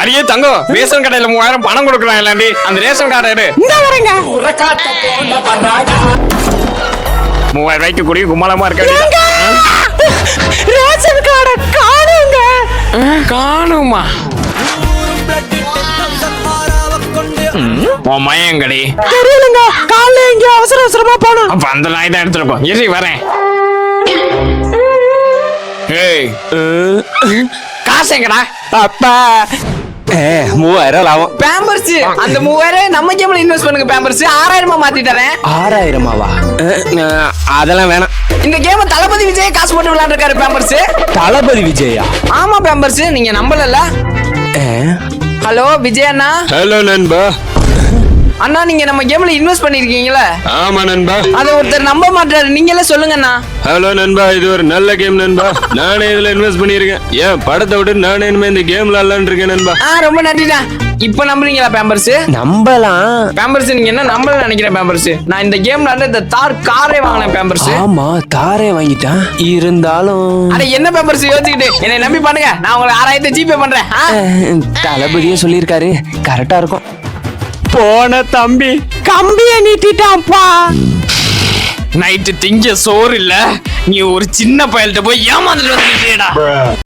அடியே தங்கம், ரேஷன் கடையில 3000 பணம் கொடுக்குறான் இல்லாண்டி அந்த ரேஷன் கார்டு எடு. 3000 ரூபாய்க்கு கூடிய கும்பலமா இருக்க. ரேஷன் கார்டை காணுங்க. காணுமா? உன் மயங்கடி தெரியலங்க. காலைல எங்க அவசரமா போனோம். அப்ப அந்த நாய் தான் எடுத்துருக்கோம். இரு வரேன். ஏய், காசு எங்கடா? அப்பா 3000 லாபம். பேம்பர்ஸ் அந்த 3000 நம்ம கேம்ல இன்வெஸ்ட் பண்ணுங்க. பேம்பர்ஸ் 6000 மாத்தி தரேன். 6000ஆவா? அதெல்லாம் வேணாம். இந்த கேம் தளபதி விஜய் காசு போட்டு விளையாண்டுருக்காரு. பேம்பர்ஸ் தளபதி விஜயா? ஆமா பேம்பர்ஸ், நீங்க நம்பலல? ஹலோ விஜய் அண்ணா. ஹலோ நண்பா. அண்ணா நீங்க நம்ம கேம்ல இன்வெஸ்ட் பண்ணிருக்கீங்களா? ஆமா நண்பா. அத ஒருத்தர் நம்ப மாட்டாரு, நீங்களே சொல்லுங்க அண்ணா. ஹலோ நண்பா, இது ஒரு நல்ல கேம் நண்பா. நானே இதுல இன்வெஸ்ட் பண்ணிருக்கேன். ஏன் படத்தை விட்டு நானே இனிமே இந்த கேம்ல விளையாண்டு இருக்கேன் நண்பா. ரொம்ப நன்றிண்ணா. இப்ப நம்புறீங்களா பேம்பர்ஸ்? நம்பலாம். பேம்பர்ஸ் நீங்க என்ன நம்பல நினைக்கிறேன் பேம்பர்ஸ். நான் இந்த கேம்ல இந்த தார் காரே வாங்கினேன் பேம்பர்ஸ். ஆமா தாரே வாங்கிட்டான். இருந்தாலும் அட என்ன பேம்பர்ஸ் யோசிச்சுக்கிட்டு என்னை நம்பி பண்ணுங்க. நான் உங்களுக்கு 6000 ஜிபே பண்றேன். தளபதியே சொல்லியிருக்காரு, கரெக்டா இருக்கும். போன தம்பி கம்பிய நீட்டிட்டான்ப்பா. நைட்டு திங்க சோறு இல்ல, நீ ஒரு சின்ன பயல்கிட்ட போய் ஏமாந்துட்டு வந்துட்டேடா.